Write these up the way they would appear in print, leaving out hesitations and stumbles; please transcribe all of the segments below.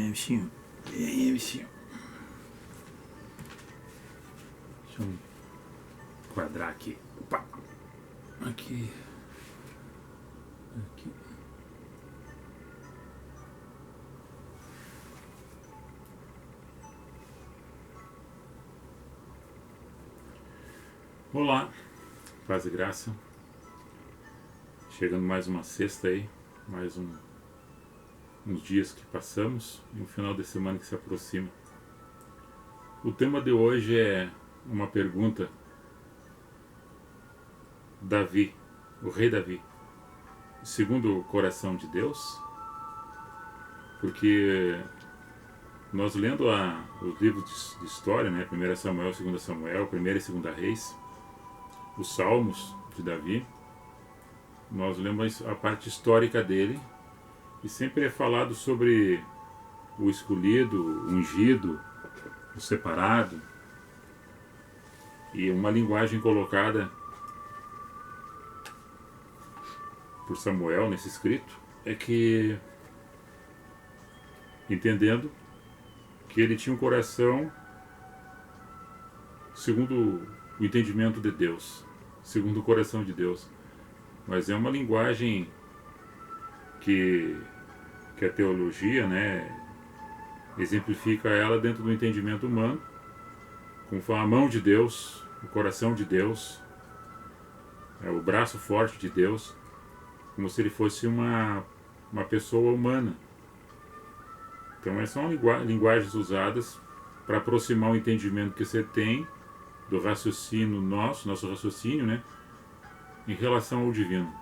bichinho. E aí, bichinho. Deixa eu quadrar aqui. Opa. Aqui. Aqui. Olá, paz e graça. Chegando mais uma sexta aí, mais uns dias que passamos e um final de semana que se aproxima. O tema de hoje é uma pergunta. Davi, o rei Davi, segundo o coração de Deus, porque nós lendo os livros de história, né, 1 Samuel, 2 Samuel, 1 e 2 Reis, os Salmos de Davi, nós lemos a parte histórica dele e sempre é falado sobre o escolhido, o ungido, o separado, e uma linguagem colocada por Samuel nesse escrito é que, entendendo que ele tinha um coração segundo o entendimento de Deus, segundo o coração de Deus, mas é uma linguagem que a teologia, né, exemplifica ela dentro do entendimento humano, como a mão de Deus, o coração de Deus, o braço forte de Deus, como se ele fosse uma pessoa humana. Então essas são linguagens usadas para aproximar o entendimento que você tem do raciocínio nosso raciocínio, né, em relação ao divino.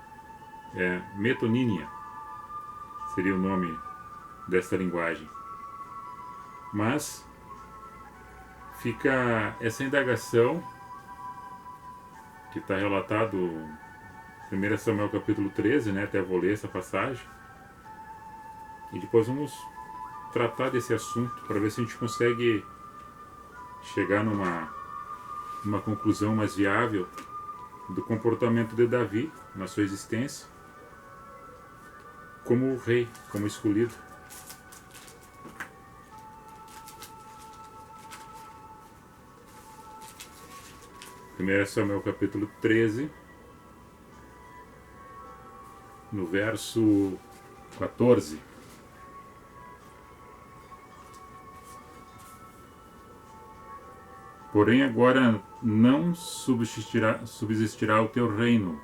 Metonímia seria o nome dessa linguagem. Mas fica essa indagação que está relatado em 1 Samuel capítulo 13, né, até vou ler essa passagem, e depois vamos tratar desse assunto para ver se a gente consegue chegar numa conclusão mais viável do comportamento de Davi na sua existência como rei, como escolhido. Primeiro Samuel capítulo 13, no verso 14. Porém agora não subsistirá o teu reino.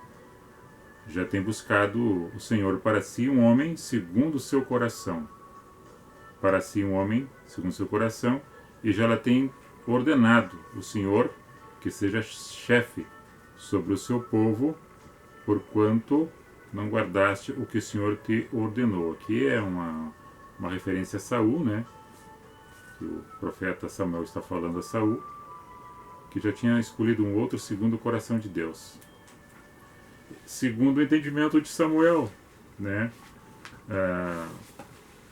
Já tem buscado o Senhor para si um homem segundo o seu coração. Para si um homem segundo o seu coração, e já lhe tem ordenado o Senhor que seja chefe sobre o seu povo, porquanto não guardaste o que o Senhor te ordenou. Aqui é uma referência a Saul, né? Que o profeta Samuel está falando a Saul, que já tinha escolhido um outro segundo o coração de Deus. Segundo o entendimento de Samuel, né?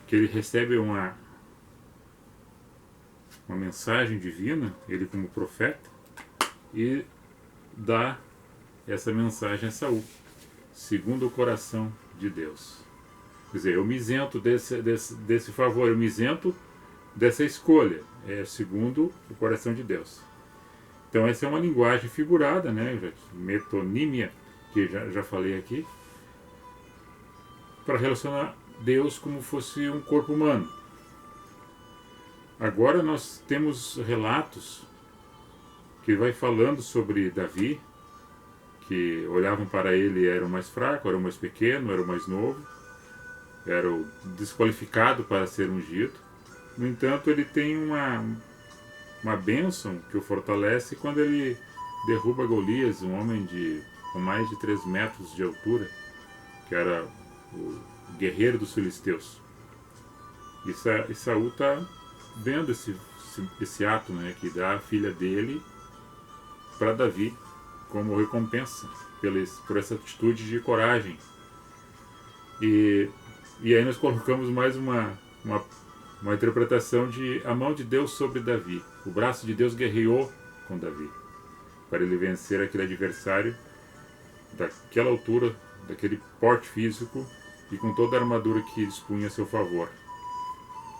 Que ele recebe uma mensagem divina, ele como profeta, e dá essa mensagem a Saul, segundo o coração de Deus. Quer dizer, eu me isento desse favor, eu me isento dessa escolha, segundo o coração de Deus. Então essa é uma linguagem figurada, né, metonímia, que já falei aqui, para relacionar Deus como fosse um corpo humano. Agora nós temos relatos que vai falando sobre Davi, que olhavam para ele e era o mais fraco, era o mais pequeno, era o mais novo, era o desqualificado para ser ungido. No entanto, ele tem uma bênção que o fortalece quando ele derruba Golias, um homem com mais de 3 metros de altura, que era o guerreiro dos filisteus. E Saul está vendo esse ato, né, que dá a filha dele para Davi como recompensa por essa atitude de coragem. E aí nós colocamos mais uma interpretação de a mão de Deus sobre Davi. O braço de Deus guerreou com Davi para ele vencer aquele adversário daquela altura, daquele porte físico e com toda a armadura que dispunha a seu favor.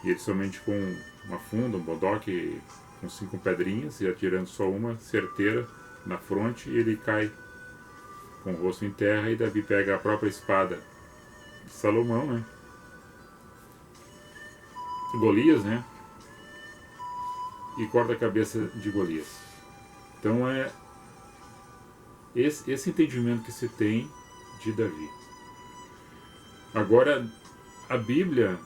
E ele somente com uma funda, um bodoque com 5 pedrinhas e atirando só uma certeira na fronte, ele cai com o rosto em terra e Davi pega a própria espada de Salomão, né? Golias, né? E corta a cabeça de Golias. Então é esse entendimento que se tem de Davi. Agora, a Bíblia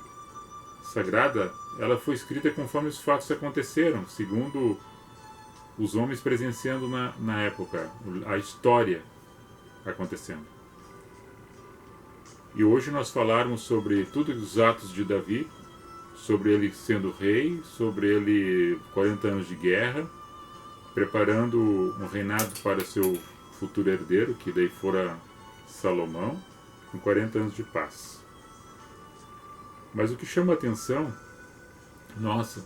Sagrada, ela foi escrita conforme os fatos aconteceram, segundo os homens presenciando na época, a história acontecendo. E hoje nós falarmos sobre tudo os atos de Davi, sobre ele sendo rei, sobre ele 40 anos de guerra, preparando um reinado para seu futuro herdeiro, que daí fora Salomão, com 40 anos de paz. Mas o que chama a atenção, nossa,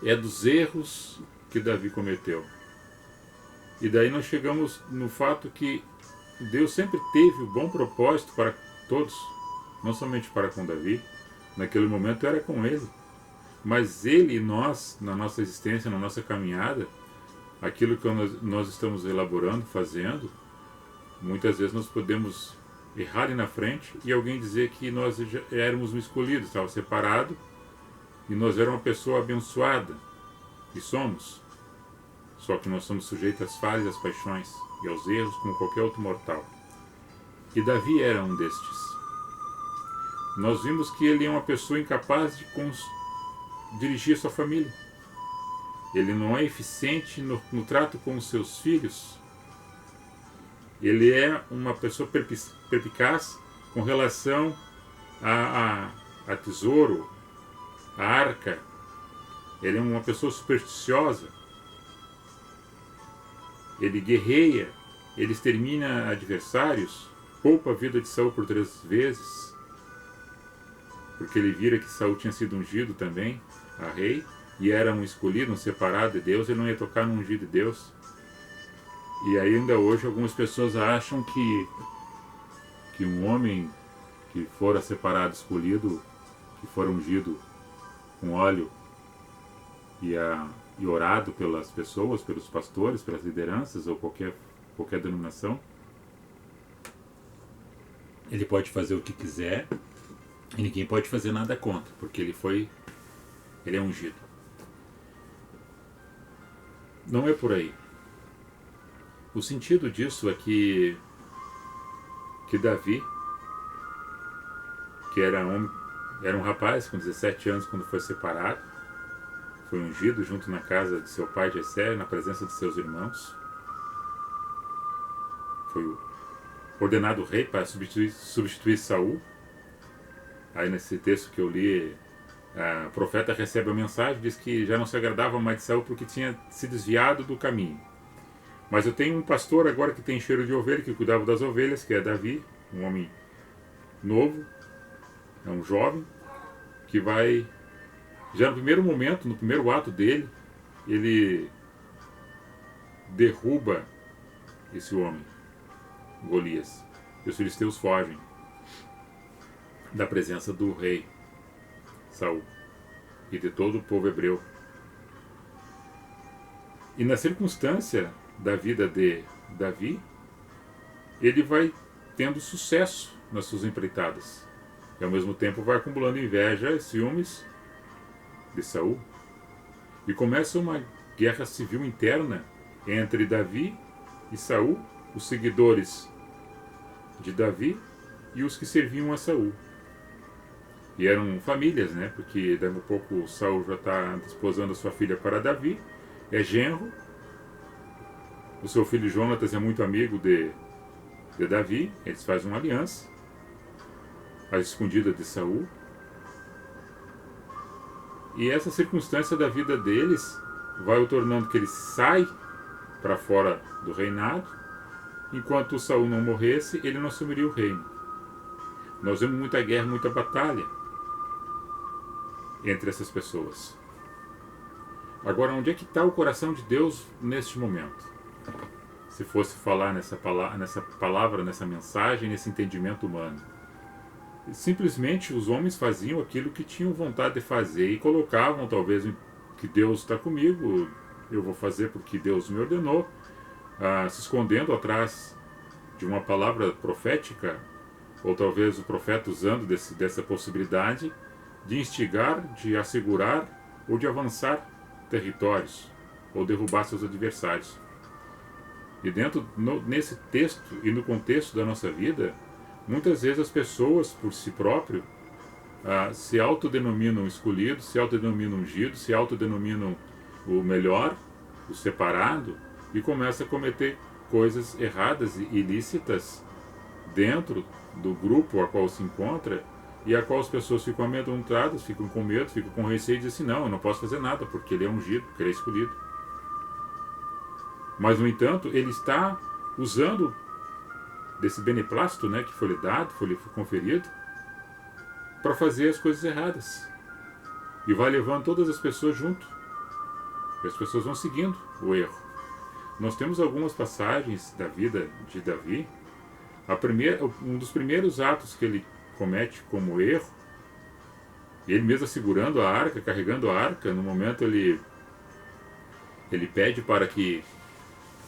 é dos erros que Davi cometeu. E daí nós chegamos no fato que Deus sempre teve o bom propósito para todos, não somente para com Davi. Naquele momento era com ele. Mas ele e nós, na nossa existência, na nossa caminhada, aquilo que nós estamos elaborando, fazendo, muitas vezes nós podemos errar ali na frente e alguém dizer que nós já éramos um escolhido, estava separado e nós éramos uma pessoa abençoada. E somos. Só que nós somos sujeitos às falhas, às paixões e aos erros como qualquer outro mortal. E Davi era um destes. Nós vimos que ele é uma pessoa incapaz de dirigir sua família. Ele não é eficiente no trato com os seus filhos. Ele é uma pessoa perspicaz com relação a tesouro, a arca. Ele é uma pessoa supersticiosa. Ele guerreia, ele extermina adversários, poupa a vida de Saul por 3 vezes, porque ele vira que Saul tinha sido ungido também a rei, e era um escolhido, um separado de Deus, ele não ia tocar no ungido de Deus. E ainda hoje algumas pessoas acham que um homem que fora separado, escolhido, que for ungido com óleo e orado pelas pessoas, pelos pastores, pelas lideranças ou qualquer denominação, ele pode fazer o que quiser e ninguém pode fazer nada contra, porque ele é ungido. Não é por aí. O sentido disso é que Davi, que era um rapaz com 17 anos quando foi separado, foi ungido junto na casa de seu pai Jessé, na presença de seus irmãos. Foi ordenado rei para substituir Saul. Aí nesse texto que eu li, o profeta recebe a mensagem, diz que já não se agradava mais de Saul porque tinha se desviado do caminho. Mas eu tenho um pastor agora que tem cheiro de ovelha, que cuidava das ovelhas, que é Davi, um homem novo, é um jovem, que vai, já no primeiro momento, no primeiro ato dele, ele derruba esse homem, Golias. E os filisteus fogem da presença do rei Saul e de todo o povo hebreu. E na circunstância da vida de Davi, ele vai tendo sucesso nas suas empreitadas. E ao mesmo tempo vai acumulando inveja e ciúmes de Saul. E começa uma guerra civil interna entre Davi e Saul, os seguidores de Davi e os que serviam a Saul. E eram famílias, né? Porque daqui a pouco Saul já está desposando a sua filha para Davi, é genro. O seu filho Jonatas é muito amigo de Davi, eles fazem uma aliança, às escondidas de Saul. E essa circunstância da vida deles vai o tornando que ele sai para fora do reinado, enquanto Saul não morresse, ele não assumiria o reino. Nós vemos muita guerra, muita batalha entre essas pessoas. Agora, onde é que está o coração de Deus neste momento? Se fosse falar nessa palavra, nessa mensagem, nesse entendimento humano. simplesmente os homens faziam aquilo que tinham vontade de fazer e colocavam talvez que Deus está comigo, eu vou fazer porque Deus me ordenou, se escondendo atrás de uma palavra profética, ou talvez o profeta usando dessa possibilidade de instigar, de assegurar ou de avançar territórios ou derrubar seus adversários. E nesse texto e no contexto da nossa vida, muitas vezes as pessoas por si próprio se autodenominam escolhidos, se autodenominam ungidos, se autodenominam o melhor, o separado, e começam a cometer coisas erradas e ilícitas dentro do grupo a qual se encontra, e a qual as pessoas ficam amedrontadas, ficam com medo, ficam com receio e dizem assim, não, eu não posso fazer nada porque ele é ungido, porque ele é escolhido. Mas, no entanto, ele está usando desse beneplácito, né, que foi lhe dado, foi lhe conferido, para fazer as coisas erradas. E vai levando todas as pessoas junto. E as pessoas vão seguindo o erro. Nós temos algumas passagens da vida de Davi. Um dos primeiros atos que ele comete como erro, ele mesmo segurando a arca, carregando a arca, no momento ele pede para que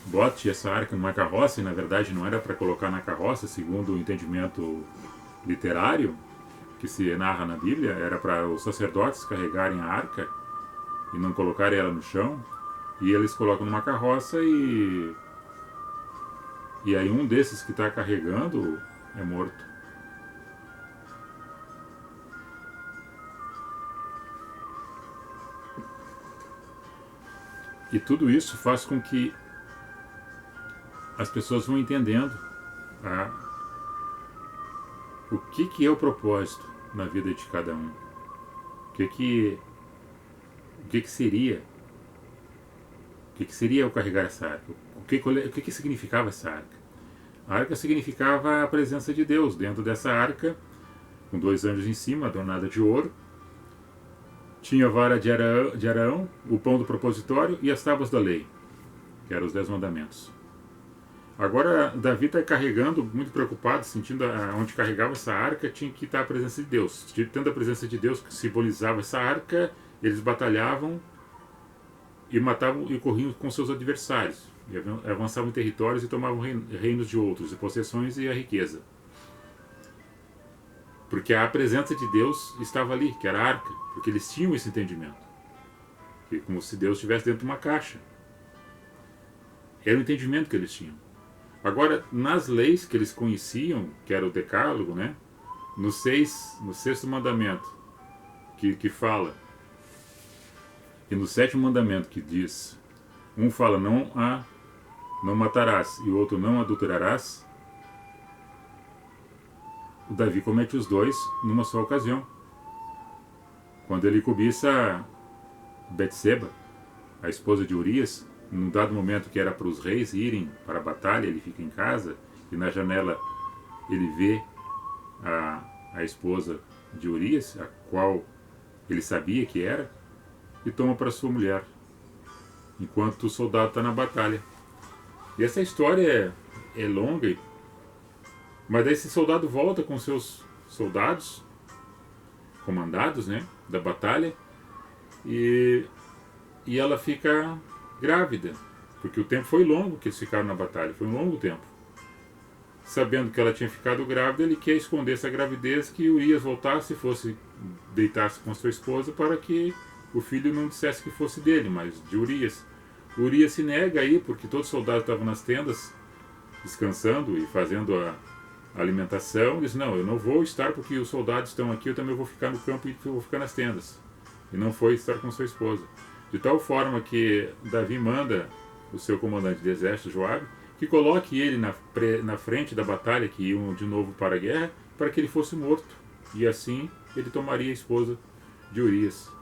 bote essa arca numa carroça, e na verdade não era para colocar na carroça, segundo o entendimento literário que se narra na Bíblia, era para os sacerdotes carregarem a arca e não colocarem ela no chão, e eles colocam numa carroça e aí um desses que está carregando é morto. E tudo isso faz com que as pessoas vão entendendo o que é o propósito na vida de cada um. O que seria? O que seria o carregar essa arca? O que significava essa arca? A arca significava a presença de Deus dentro dessa arca, com 2 anjos em cima, adornada de ouro. Tinha a vara de Arão, o pão do propositório e as tábuas da lei, que eram os 10 mandamentos. Agora, Davi está carregando, muito preocupado, sentindo onde carregava essa arca, tinha que estar a presença de Deus. Tendo a presença de Deus que simbolizava essa arca, eles batalhavam e matavam e corriam com seus adversários. E avançavam em territórios e tomavam reinos de outros, e possessões e a riqueza. Porque a presença de Deus estava ali, que era a arca, porque eles tinham esse entendimento. Que como se Deus estivesse dentro de uma caixa. Era o entendimento que eles tinham. Agora, nas leis que eles conheciam, que era o decálogo, né? No 6º mandamento, que fala, e no 7º mandamento que diz, um fala não matarás e o outro não adulterarás, o Davi comete os dois numa só ocasião. Quando ele cobiça Betseba, a esposa de Urias, num dado momento que era para os reis irem para a batalha, ele fica em casa e na janela ele vê a esposa de Urias, a qual ele sabia que era, e toma para sua mulher, enquanto o soldado está na batalha. E essa história é longa, mas daí esse soldado volta com seus soldados, comandados, né, da batalha, e ela fica grávida, porque o tempo foi longo que eles ficaram na batalha, foi um longo tempo. Sabendo que ela tinha ficado grávida, ele quer esconder essa gravidez, que Urias voltasse e deitasse com sua esposa, para que o filho não dissesse que fosse dele, mas de Urias. Urias se nega aí, porque todos os soldados estavam nas tendas, descansando e fazendo a alimentação. Diz, não, eu não vou estar porque os soldados estão aqui, eu também vou ficar no campo e vou ficar nas tendas. E não foi estar com sua esposa. De tal forma que Davi manda o seu comandante de exército, Joabe, que coloque ele na frente da batalha, que iam de novo para a guerra, para que ele fosse morto. E assim ele tomaria a esposa de Urias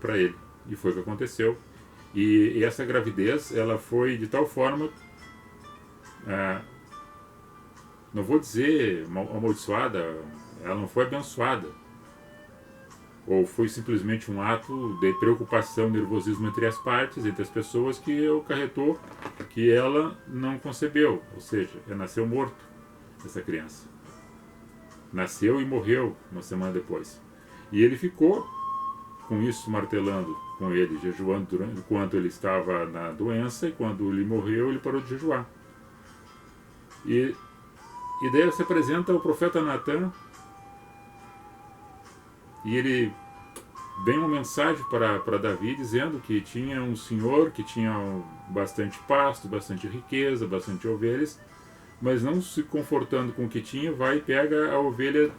para ele. E foi o que aconteceu. E essa gravidez, ela foi de tal forma, não vou dizer amaldiçoada, ela não foi abençoada. Ou foi simplesmente um ato de preocupação, nervosismo entre as partes, entre as pessoas, que acarretou que ela não concebeu, ou seja, nasceu morto, essa criança. nasceu e morreu uma semana depois. E ele ficou com isso martelando com ele, jejuando enquanto ele estava na doença, e quando ele morreu, ele parou de jejuar. E daí se apresenta o profeta Natan, e ele vem uma mensagem para Davi dizendo que tinha um senhor que tinha bastante pasto, bastante riqueza, bastante ovelhas, mas não se confortando com o que tinha, vai e pega a ovelha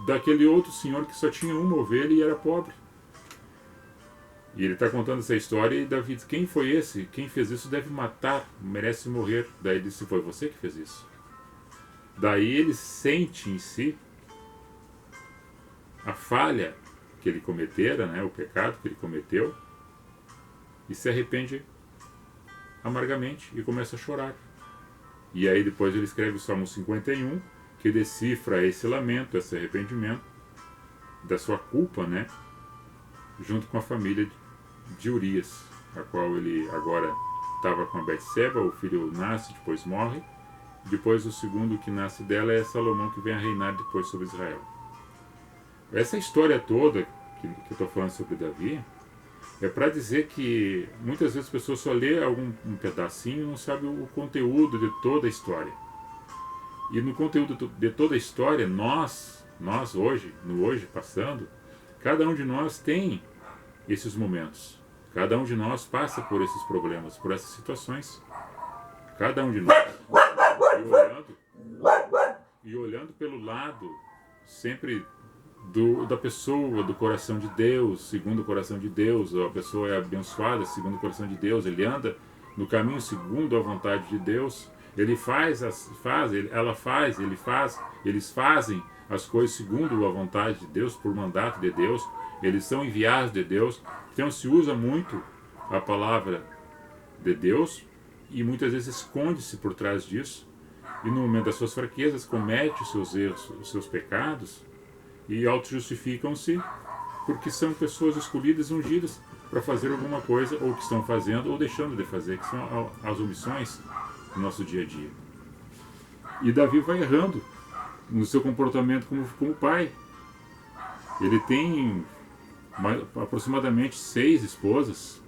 daquele outro senhor que só tinha uma ovelha e era pobre. E ele está contando essa história, e Davi diz: quem foi esse? Quem fez isso deve matar, merece morrer. Daí ele disse: foi você que fez isso. Daí ele sente em si a falha que ele cometera, né, o pecado que ele cometeu, e se arrepende amargamente e começa a chorar. E aí depois ele escreve o Salmo 51, que decifra esse lamento, esse arrependimento da sua culpa, né, junto com a família de Urias, a qual ele agora estava com a Betseba. O filho nasce, depois morre. Depois o segundo que nasce dela é Salomão, que vem a reinar depois sobre Israel. Essa história toda que eu estou falando sobre Davi é para dizer que muitas vezes as pessoas só lê um pedacinho e não sabem o conteúdo de toda a história. E no conteúdo de toda a história, nós hoje, no hoje passando, cada um de nós tem esses momentos. Cada um de nós passa por esses problemas, por essas situações. Cada um de nós. E olhando pelo lado sempre da pessoa, do coração de Deus, segundo o coração de Deus. A pessoa é abençoada segundo o coração de Deus, ele anda no caminho segundo a vontade de Deus. Ele eles fazem as coisas segundo a vontade de Deus, por mandato de Deus. Eles são enviados de Deus. Então se usa muito a palavra de Deus e muitas vezes esconde-se por trás disso, e no momento das suas fraquezas comete os seus erros, os seus pecados, e auto-justificam-se porque são pessoas escolhidas e ungidas para fazer alguma coisa, ou que estão fazendo ou deixando de fazer, que são as omissões do nosso dia a dia. E Davi vai errando no seu comportamento como pai. Ele tem aproximadamente 6 esposas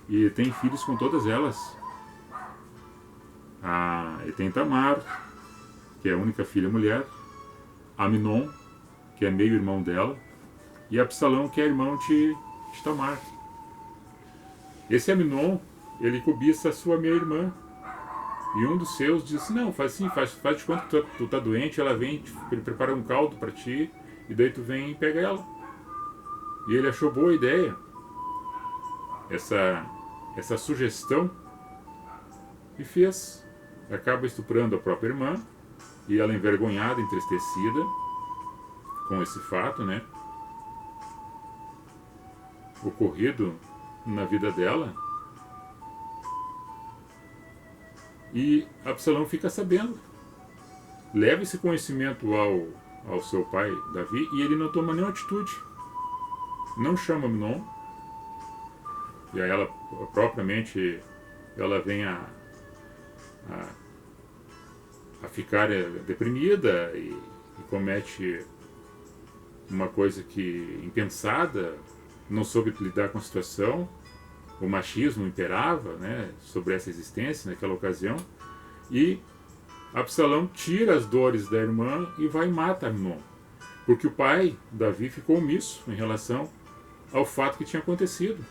e tem filhos com todas elas. Ele tem Tamar, que é a única filha mulher, Aminon, que é meio irmão dela, e Absalão, que é irmão de Tamar. Esse Aminon, ele cobiça a sua meia-irmã, e um dos seus diz: não, faz assim, faz de conta que tu tá doente, ela vem, ele prepara um caldo para ti, e daí tu vem e pega ela. E ele achou boa ideia essa sugestão e fez. Acaba estuprando a própria irmã, e ela, envergonhada, entristecida com esse fato, né, ocorrido na vida dela. E Absalão fica sabendo, leva esse conhecimento ao seu pai Davi, e ele não toma nenhuma atitude, não chama Amnon. E aí ela propriamente ela vem a ficar deprimida e comete uma coisa que impensada, não soube lidar com a situação. O machismo imperava, né, sobre essa existência naquela ocasião, e Absalão tira as dores da irmã e vai e mata Amnon, porque o pai Davi ficou omisso em relação ao fato que tinha acontecido.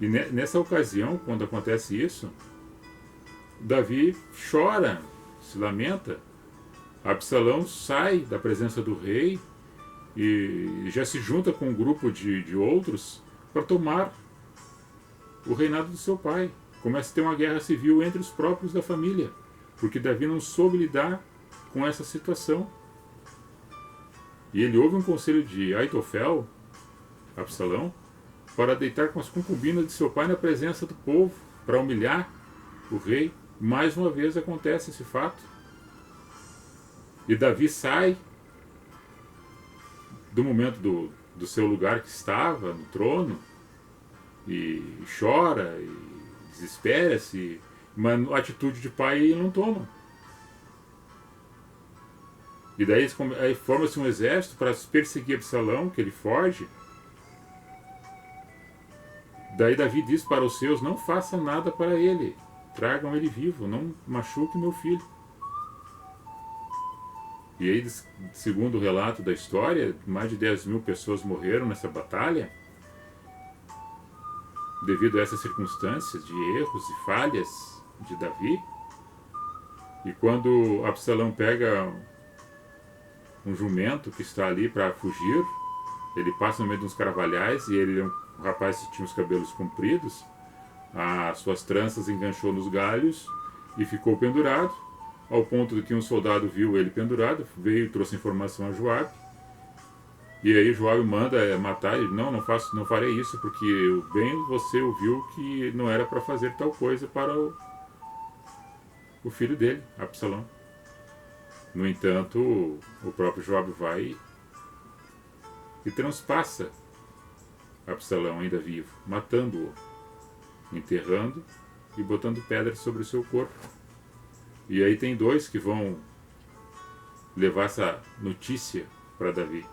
E nessa ocasião, quando acontece isso, Davi chora, se lamenta. Absalão sai da presença do rei e já se junta com um grupo de outros para tomar o reinado do seu pai. Começa a ter uma guerra civil entre os próprios da família, porque Davi não soube lidar com essa situação. E ele ouve um conselho de Aitofel, Absalão, para deitar com as concubinas de seu pai na presença do povo, para humilhar o rei. Mais uma vez acontece esse fato. E Davi sai do momento do seu lugar que estava, no trono, e chora, e desespera-se, mas a atitude de pai ele não toma. E daí aí forma-se um exército para perseguir Absalão, que ele foge. Daí Davi diz para os seus: não façam nada para ele, tragam ele vivo, não machuque meu filho. E aí, segundo o relato da história, mais de 10.000 pessoas morreram nessa batalha devido a essas circunstâncias de erros e falhas de Davi. E quando Absalão pega um jumento que está ali para fugir, ele passa no meio de uns carvalhais, e ele é um rapaz que tinha os cabelos compridos, as suas tranças enganchou nos galhos e ficou pendurado, ao ponto de que um soldado viu ele pendurado, veio e trouxe informação a Joabe. E aí Joabe manda matar ele: não farei isso, porque bem você ouviu que não era para fazer tal coisa para o filho dele, Absalão. No entanto, o próprio Joabe vai e transpassa Absalão ainda vivo, matando-o, enterrando e botando pedras sobre o seu corpo. E aí tem dois que vão levar essa notícia para Davi.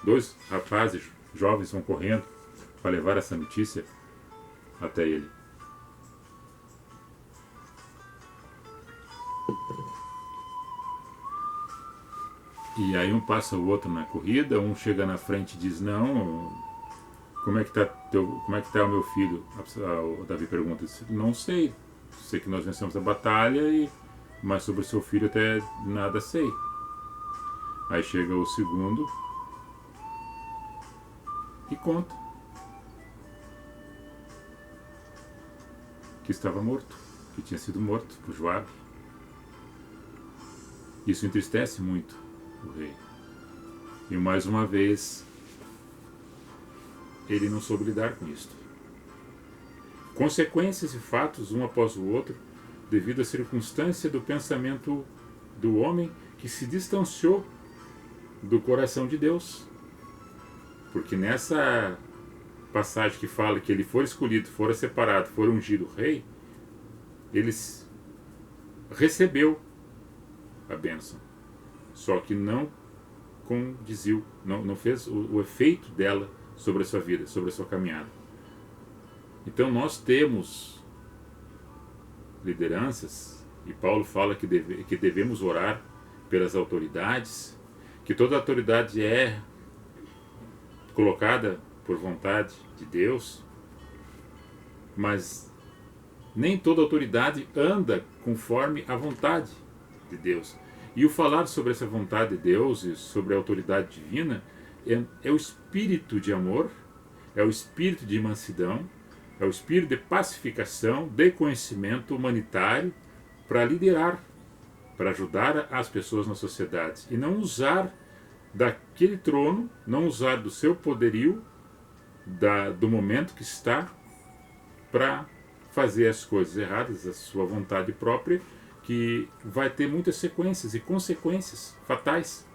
Dois rapazes jovens vão correndo para levar essa notícia até ele. E aí um passa o outro na corrida, um chega na frente e diz: não, como é que tá o meu filho? O Davi pergunta: não sei que nós vencemos a batalha, mas sobre o seu filho até nada sei. Aí chega o segundo e conta que estava morto, que tinha sido morto por Joabe. Isso entristece muito o rei. E mais uma vez ele não soube lidar com isto. Consequências e fatos um após o outro, devido à circunstância do pensamento do homem que se distanciou do coração de Deus. Porque nessa passagem que fala que ele for escolhido, fora separado, for ungido rei, ele recebeu a bênção, só que não condiziu, não fez o efeito dela sobre a sua vida, sobre a sua caminhada. Então nós temos lideranças, e Paulo fala que devemos orar pelas autoridades, que toda autoridade é colocada por vontade de Deus, mas nem toda autoridade anda conforme a vontade de Deus. E o falar sobre essa vontade de Deus e sobre a autoridade divina é o espírito de amor, é o espírito de mansidão, é o espírito de pacificação, de conhecimento humanitário para liderar, para ajudar as pessoas na sociedade. E não usar daquele trono, não usar do seu poderio, do momento que está, para fazer as coisas erradas, a sua vontade própria, que vai ter muitas sequências e consequências fatais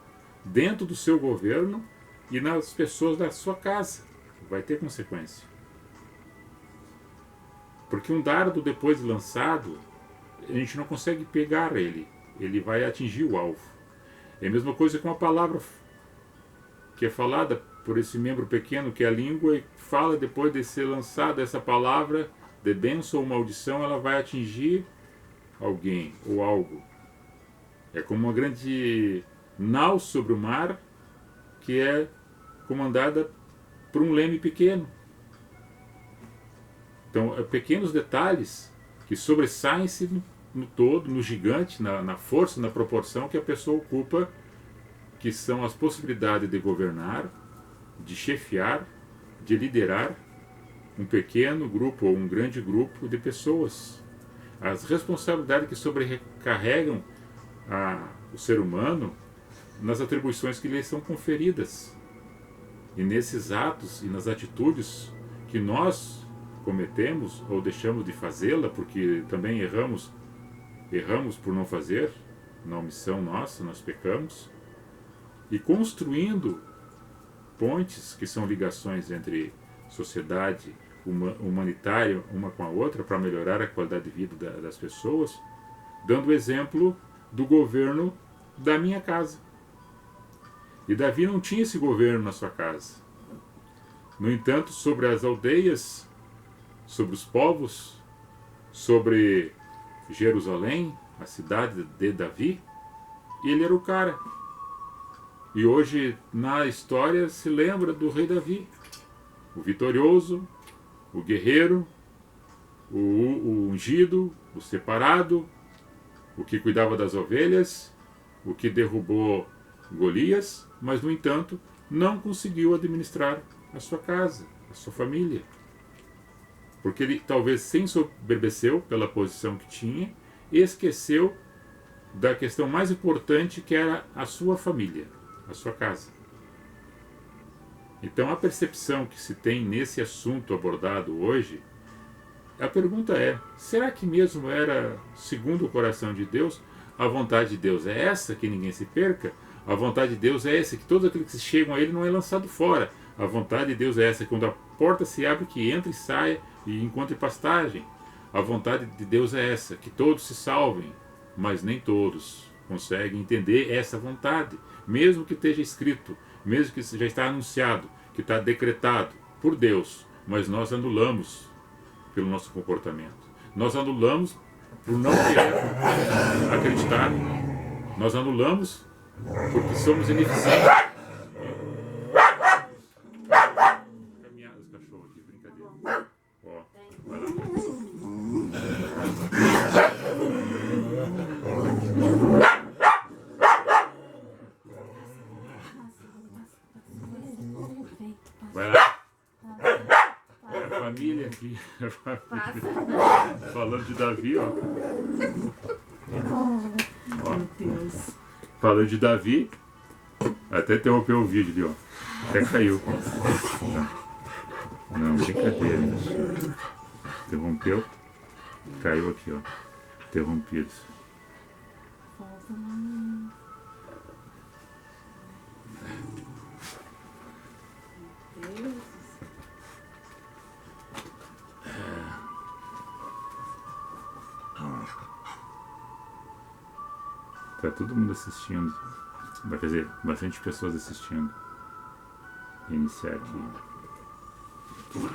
dentro do seu governo e nas pessoas da sua casa. Vai ter consequência. Porque um dardo, depois de lançado, a gente não consegue pegar ele. Ele vai atingir o alvo. É a mesma coisa com a palavra que é falada por esse membro pequeno, que é a língua, e fala depois de ser lançada essa palavra de bênção ou maldição, ela vai atingir alguém ou algo. É como uma grande nau sobre o mar que é comandada por um leme pequeno. Então, pequenos detalhes que sobressaem-se no todo, no gigante, na força, na proporção que a pessoa ocupa, que são as possibilidades de governar, de chefiar, de liderar um pequeno grupo ou um grande grupo de pessoas. As responsabilidades que sobrecarregam o ser humano nas atribuições que lhe são conferidas. E nesses atos e nas atitudes que nós cometemos ou deixamos de fazê-la, porque também erramos por não fazer, na omissão nossa, nós pecamos, e construindo pontes que são ligações entre sociedade humanitária uma com a outra para melhorar a qualidade de vida das pessoas, dando exemplo do governo da minha casa. E Davi não tinha esse governo na sua casa. No entanto, sobre as aldeias, sobre os povos, sobre Jerusalém, a cidade de Davi, ele era o cara. E hoje, na história, se lembra do rei Davi, o vitorioso, o guerreiro, o ungido, o separado, o que cuidava das ovelhas, o que derrubou Golias, mas, no entanto, não conseguiu administrar a sua casa, a sua família. Porque ele talvez se ensoberbeceu pela posição que tinha e esqueceu da questão mais importante, que era a sua família, a sua casa. Então a percepção que se tem nesse assunto abordado hoje, a pergunta é: será que mesmo era segundo o coração de Deus? A vontade de Deus é essa, que ninguém se perca? A vontade de Deus é essa, que todos aqueles que chegam a Ele não é lançado fora. A vontade de Deus é essa, que quando a porta se abre, que entre e saia e encontre pastagem. A vontade de Deus é essa, que todos se salvem, mas nem todos conseguem entender essa vontade, mesmo que esteja escrito, mesmo que já está anunciado, que está decretado por Deus, mas nós anulamos pelo nosso comportamento. Nós anulamos por não querer acreditar. Nós anulamos porque somos ineficientes. Caminhada dos cachorros aqui, brincadeira. Ó, vai lá. Vai lá. A família aqui. Falando de Davi, ó. Meu Deus. Falando de Davi. Até interrompeu o vídeo ali, ó. Até caiu. Não, brincadeira. Interrompeu. Caiu aqui, ó. Interrompido. Falta uma. Meu Deus. Tá todo mundo assistindo. Vai fazer bastante pessoas assistindo. Vou iniciar aqui. Meu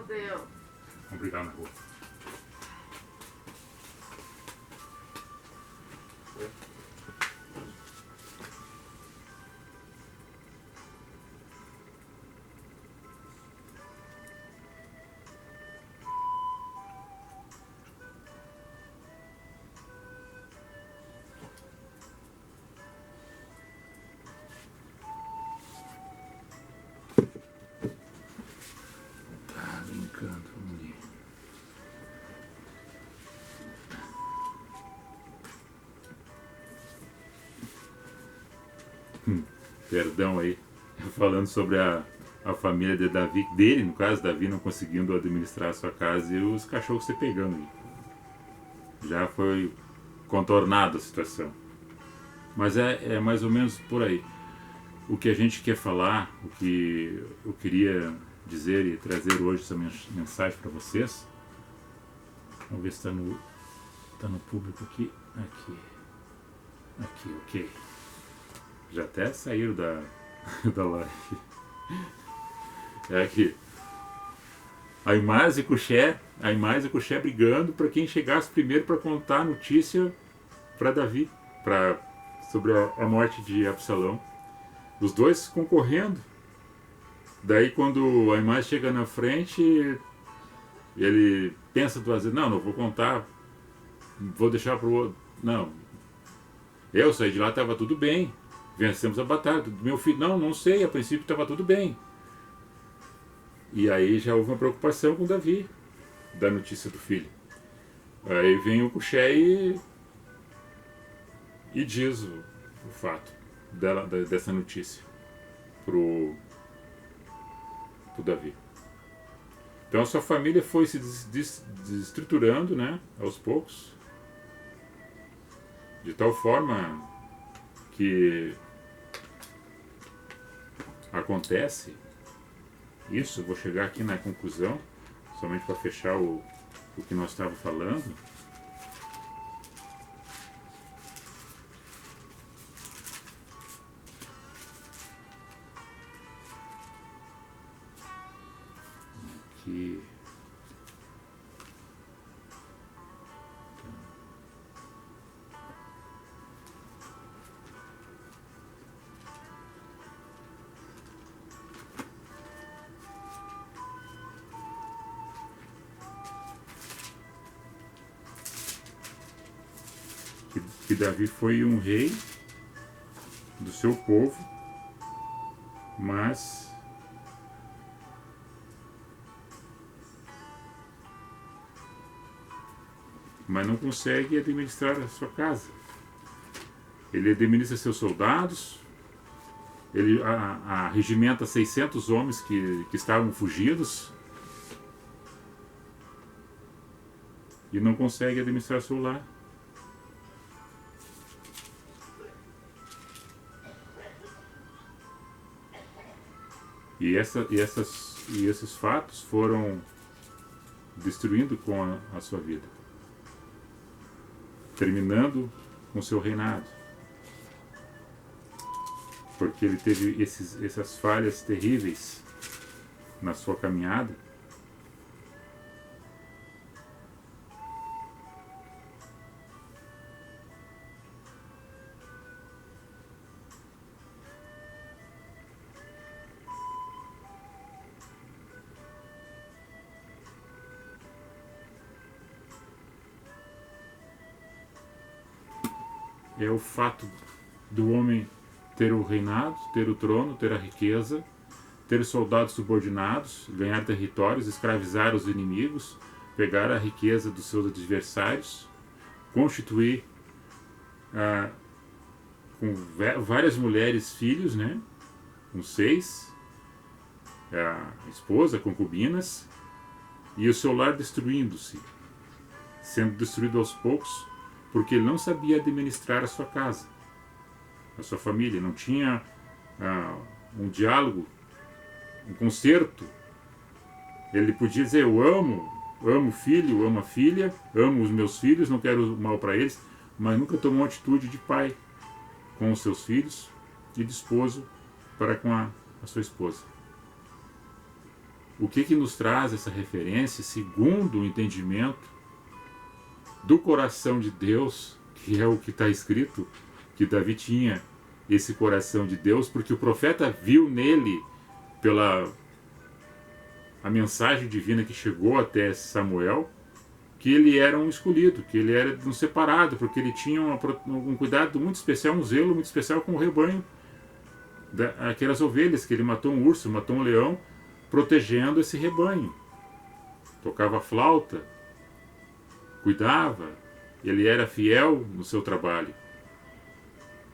Deus. Vamos brigar na rua. Tá brincando, vamos ali. Perdão aí, falando sobre a família de Davi, dele, no caso, Davi não conseguindo administrar a sua casa e os cachorros se pegando aí. Já foi contornada a situação. Mas é mais ou menos por aí. O que a gente quer falar, o que eu queria dizer e trazer hoje essa mensagem para vocês. Vamos ver se está no público aqui. Aqui, ok. Já até saíram da live. É aqui. A Imaz e Cuxé brigando para quem chegasse primeiro para contar a notícia para Davi, sobre a morte de Absalão. Os dois concorrendo. Daí quando a Imaz chega na frente, ele pensa duas vezes, não vou contar, vou deixar para o outro. Não, eu saí de lá, estava tudo bem. Vencemos a batalha. Meu filho, não sei, a princípio estava tudo bem. E aí já houve uma preocupação com Davi, da notícia do filho. Aí vem o Cuxé e diz o fato dessa notícia pro Davi. Então a sua família foi se desestruturando, né, aos poucos, de tal forma que acontece isso, vou chegar aqui na conclusão, somente para fechar o que nós estávamos falando. Aqui. Que Davi foi um rei do seu povo, mas não consegue administrar a sua casa. Ele administra seus soldados, ele regimenta 600 homens que estavam fugidos e não consegue administrar seu lar. E esses fatos foram destruindo com a sua vida, terminando com seu reinado, porque ele teve essas falhas terríveis na sua caminhada. É o fato do homem ter o reinado, ter o trono, ter a riqueza, ter soldados subordinados, ganhar territórios, escravizar os inimigos, pegar a riqueza dos seus adversários, constituir com várias mulheres filhos, né? Com 6, a esposa, concubinas, e o seu lar destruindo-se, sendo destruído aos poucos, porque ele não sabia administrar a sua casa, a sua família, não tinha um diálogo, um conserto. Ele podia dizer: eu amo o filho, amo a filha, amo os meus filhos, não quero mal para eles, mas nunca tomou uma atitude de pai com os seus filhos e de esposo para com a sua esposa. O que nos traz essa referência, segundo o entendimento do coração de Deus, que é o que está escrito, que Davi tinha esse coração de Deus, porque o profeta viu nele, pela a mensagem divina que chegou até Samuel, que ele era um escolhido, que ele era um separado, porque ele tinha um cuidado muito especial, um zelo muito especial com o rebanho, aquelas ovelhas, que ele matou um urso, matou um leão, protegendo esse rebanho. Tocava flauta, cuidava, ele era fiel no seu trabalho.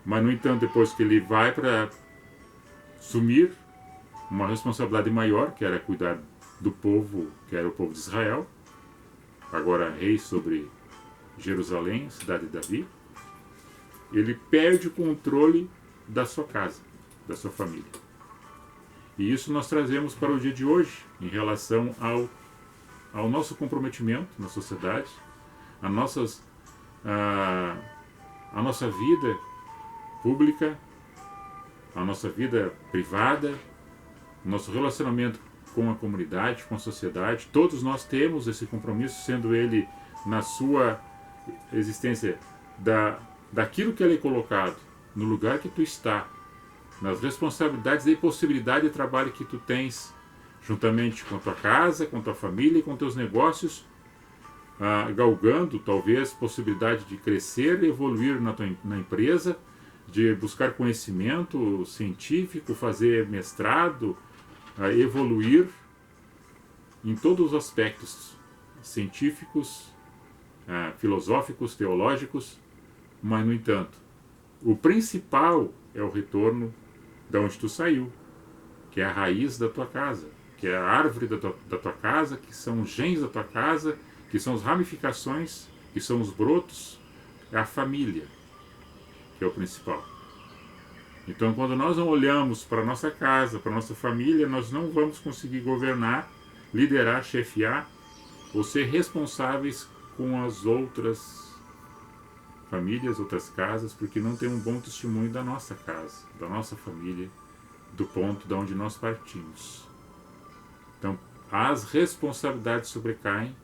Mas, no entanto, depois que ele vai para assumir uma responsabilidade maior, que era cuidar do povo, que era o povo de Israel, agora rei sobre Jerusalém, cidade de Davi, ele perde o controle da sua casa, da sua família. E isso nós trazemos para o dia de hoje, em relação ao nosso comprometimento na sociedade, a nossa vida pública, a nossa vida privada, o nosso relacionamento com a comunidade, com a sociedade. Todos nós temos esse compromisso, sendo ele na sua existência daquilo que ele é colocado, no lugar que tu está, nas responsabilidades e possibilidade de trabalho que tu tens, juntamente com a tua casa, com a tua família e com teus negócios, galgando talvez possibilidade de crescer e evoluir na empresa, de buscar conhecimento científico, fazer mestrado, evoluir em todos os aspectos científicos, filosóficos, teológicos, mas, no entanto, o principal é o retorno de onde tu saiu, que é a raiz da tua casa, que é a árvore da tua casa, que são os genes da tua casa, que são as ramificações, que são os brotos, é a família, que é o principal. Então, quando nós não olhamos para a nossa casa, para a nossa família, nós não vamos conseguir governar, liderar, chefiar ou ser responsáveis com as outras famílias, outras casas, porque não tem um bom testemunho da nossa casa, da nossa família, do ponto de onde nós partimos. Então, as responsabilidades sobrecaem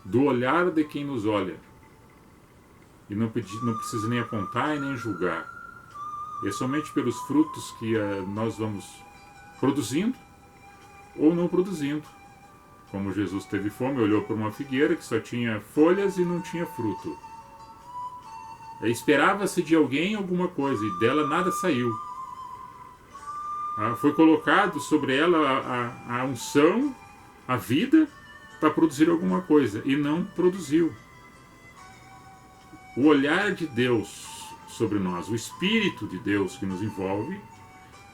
do olhar de quem nos olha. E não precisa nem apontar e nem julgar. É somente pelos frutos que nós vamos produzindo ou não produzindo. Como Jesus teve fome, olhou para uma figueira que só tinha folhas e não tinha fruto. Esperava-se de alguém alguma coisa e dela nada saiu. Foi colocado sobre ela a unção, a vida, para produzir alguma coisa e não produziu. O olhar de Deus sobre nós, o Espírito de Deus que nos envolve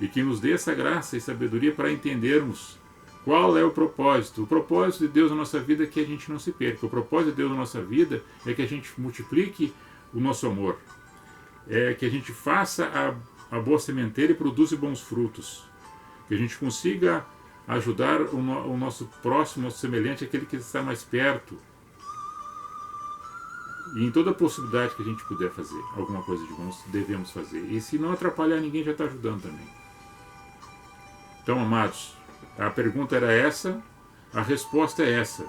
e que nos dê essa graça e sabedoria para entendermos qual é o propósito. O propósito de Deus na nossa vida é que a gente não se perca. O propósito de Deus na nossa vida é que a gente multiplique o nosso amor. É que a gente faça a boa sementeira e produza bons frutos. Que a gente consiga ajudar o nosso próximo, o nosso semelhante, aquele que está mais perto. E em toda possibilidade que a gente puder fazer alguma coisa de bom, devemos fazer. E se não atrapalhar ninguém, já está ajudando também. Então, amados, a pergunta era essa, a resposta é essa.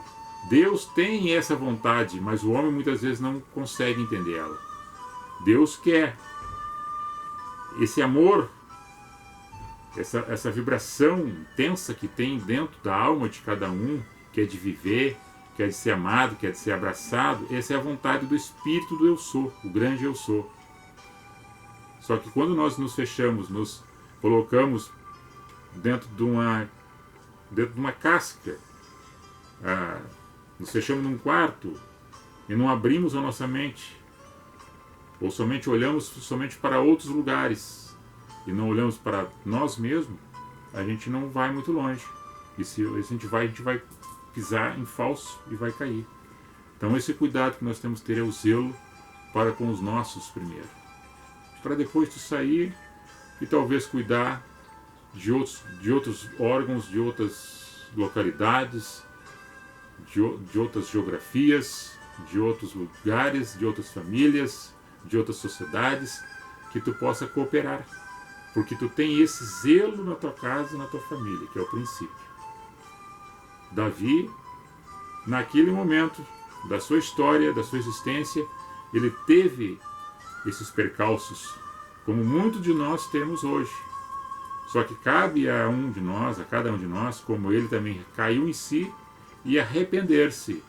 Deus tem essa vontade, mas o homem muitas vezes não consegue entender ela. Deus quer esse amor, essa vibração intensa que tem dentro da alma de cada um, que é de viver, que é de ser amado, que é de ser abraçado. Essa é a vontade do Espírito do Eu Sou, o grande Eu Sou. Só que quando nós nos fechamos, nos colocamos dentro de uma casca, nos fechamos num quarto e não abrimos a nossa mente, ou somente olhamos somente para outros lugares e não olhamos para nós mesmos, a gente não vai muito longe. E se a gente vai pisar em falso e vai cair. Então esse cuidado que nós temos que ter é o zelo para com os nossos primeiro, para depois de sair e talvez cuidar de outros órgãos, de outras localidades, de outras geografias, de outros lugares, de outras famílias, de outras sociedades, que tu possa cooperar, porque tu tem esse zelo na tua casa e na tua família, que é o princípio. Davi, naquele momento da sua história, da sua existência, ele teve esses percalços, como muitos de nós temos hoje. Só que cabe a cada um de nós, como ele também caiu em si, e arrepender-se,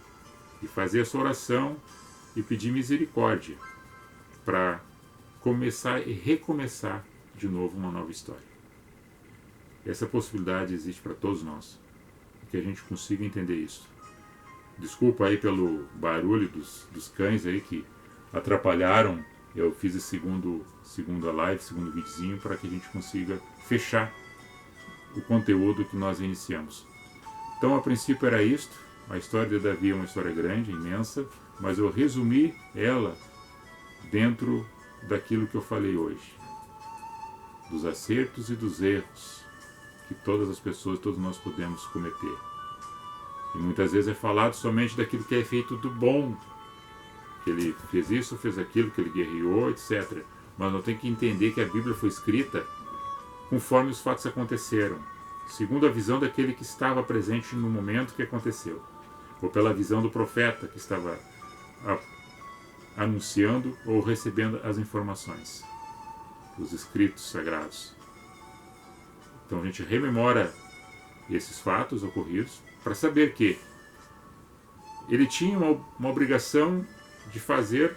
e fazer a sua oração e pedir misericórdia, para começar e recomeçar de novo uma nova história. Essa possibilidade existe para todos nós, que a gente consiga entender isso. Desculpa aí pelo barulho dos cães aí que atrapalharam. Eu fiz a segunda live, segundo videozinho, para que a gente consiga fechar o conteúdo que nós iniciamos. Então, a princípio era isto. A história de Davi é uma história grande, imensa, mas eu resumi ela dentro daquilo que eu falei hoje. Dos acertos e dos erros que todas as pessoas, todos nós podemos cometer. E muitas vezes é falado somente daquilo que é feito do bom, que ele fez isso, fez aquilo, que ele guerreou, etc. Mas nós temos que entender que a Bíblia foi escrita conforme os fatos aconteceram, segundo a visão daquele que estava presente no momento que aconteceu, ou pela visão do profeta que estava anunciando ou recebendo as informações, os escritos sagrados. Então a gente rememora esses fatos ocorridos para saber que ele tinha uma obrigação de fazer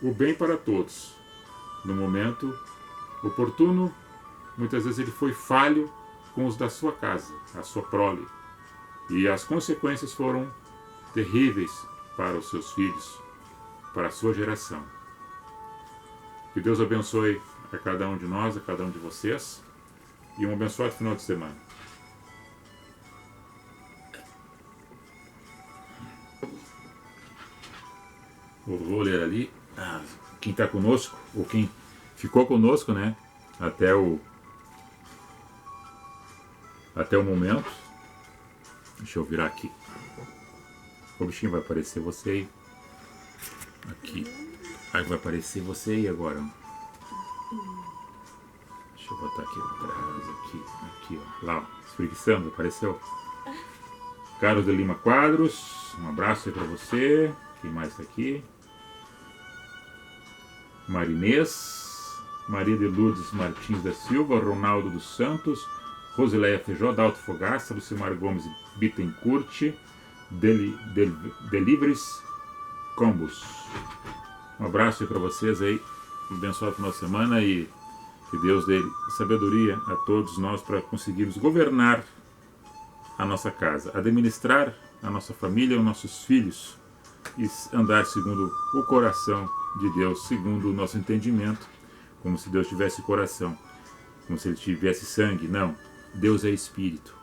o bem para todos. No momento oportuno, muitas vezes ele foi falho com os da sua casa, a sua prole. E as consequências foram terríveis para os seus filhos, para a sua geração. Que Deus abençoe a cada um de nós, a cada um de vocês, e um abençoado final de semana. Eu vou ler ali quem está conosco, ou quem ficou conosco, né? até o momento. Deixa eu virar aqui. O bichinho vai aparecer você aí. Aqui. Aí vai aparecer você aí agora. Deixa eu botar aqui atrás. Aqui, ó. Lá, ó. Espreguiçando, apareceu. Carlos de Lima Quadros. Um abraço aí pra você. Quem mais tá aqui? Marinês. Maria de Lourdes Martins da Silva. Ronaldo dos Santos. Rosileia Feijó, Dalto Fogaça, Lucimar Gomes Bittencourt, Delivres Combos. Um abraço aí para vocês aí, um abençoado final de semana e que Deus dê sabedoria a todos nós para conseguirmos governar a nossa casa, administrar a nossa família, os nossos filhos e andar segundo o coração de Deus, segundo o nosso entendimento, como se Deus tivesse coração, como se ele tivesse sangue. Não. Deus é Espírito.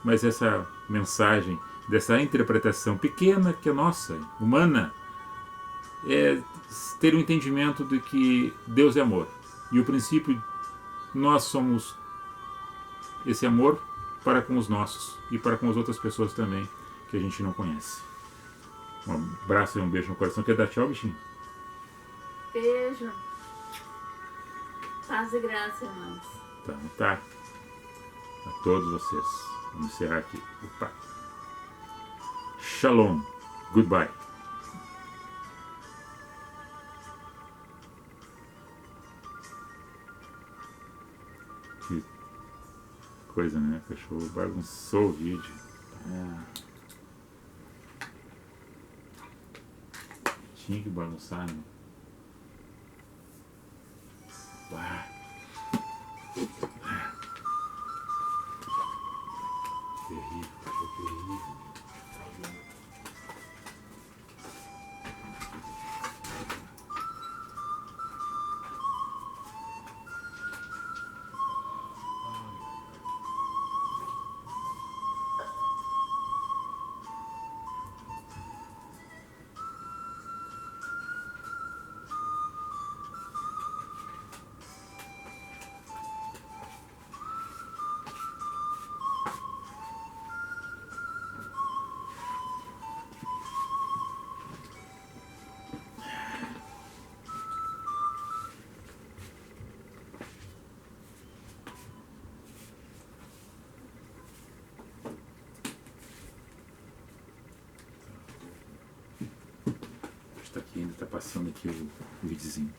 Mas essa mensagem, dessa interpretação pequena que é nossa, humana, é ter o entendimento de que Deus é amor. E o princípio, nós somos esse amor para com os nossos e para com as outras pessoas também que a gente não conhece. Um abraço e um beijo no coração. Quer dar tchau, bichinho? Beijo. Paz e graça, irmãos. Então tá. A todos vocês. Vamos encerrar aqui. Opa. Shalom. Goodbye. Que coisa, né? O cachorro bagunçou o vídeo. Tinha que bagunçar, né? Bah. Terrível, foi terrível. Está aqui, ainda está passando aqui o videozinho.